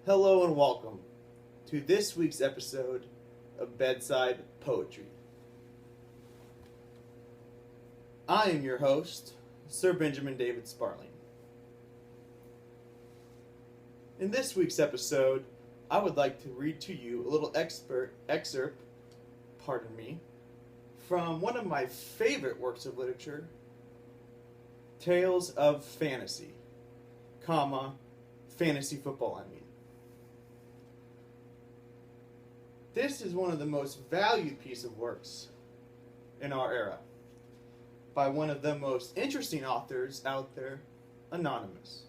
Hello and welcome to this week's episode of Bedside Poetry. I am your host, Sir Benjamin David Sparling. In this week's episode, I would like to read to you a little excerpt, from one of my favorite works of literature, Tales of Fantasy, fantasy football, This is one of the most valued pieces of works in our era by one of the most interesting authors out there, anonymous.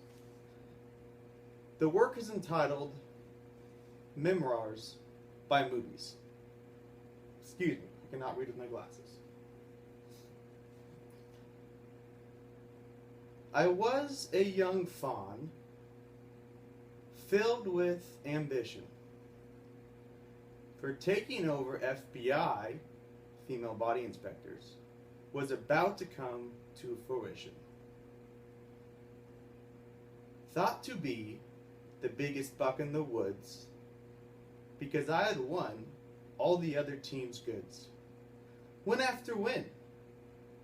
The work is entitled Memoirs by Movies. Excuse me, I cannot read with my glasses. I was a young fawn filled with ambition for taking over FBI, female body inspectors, was about to come to fruition. Thought to be the biggest buck in the woods, because I had won all the other team's goods. Win after win,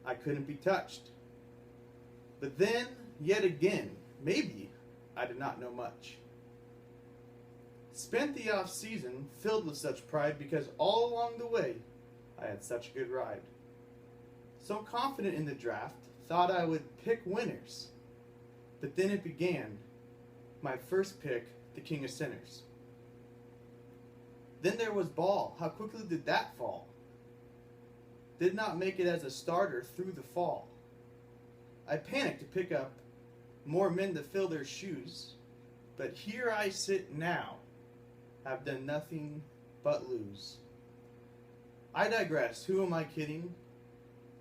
I couldn't be touched. But then, yet again, maybe I did not know much. Spent the off-season filled with such pride because all along the way I had such a good ride. So confident in the draft, thought I would pick winners. But then it began, my first pick, the king of sinners. Then there was Ball, how quickly did that fall? Did not make it as a starter through the fall. I panicked to pick up more men to fill their shoes, but here I sit now, have done nothing but lose. I digress, who am I kidding?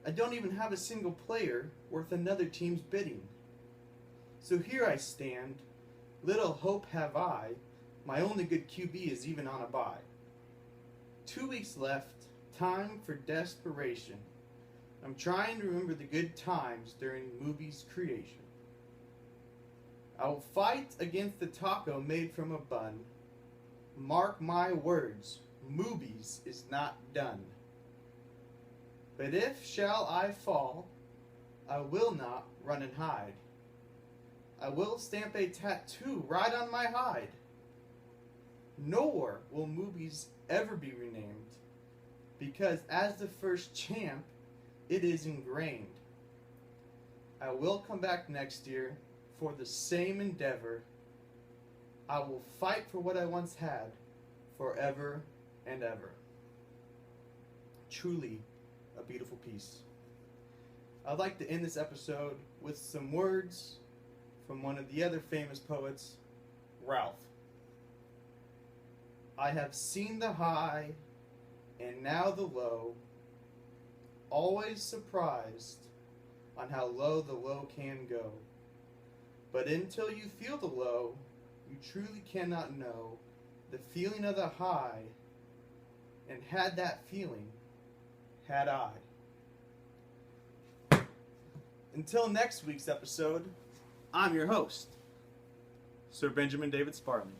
I don't even have a single player worth another team's bidding. So here I stand, little hope have I, my only good QB is even on a bye. 2 weeks left, time for desperation. I'm trying to remember the good times during movies' creation. I will fight against the taco made from a bun. Mark my words, movies is not done. But if shall I fall, I will not run and hide. I will stamp a tattoo right on my hide. Nor will movies ever be renamed, because as the first champ, it is ingrained. I will come back next year for the same endeavor. I will fight for what I once had, forever and ever. Truly a beautiful piece. I'd like to end this episode with some words from one of the other famous poets, Ralph. I have seen the high and now the low, always surprised on how low the low can go. But until you feel the low, you truly cannot know the feeling of the high, and had that feeling, had I. Until next week's episode, I'm your host, Sir Benjamin David Sparling.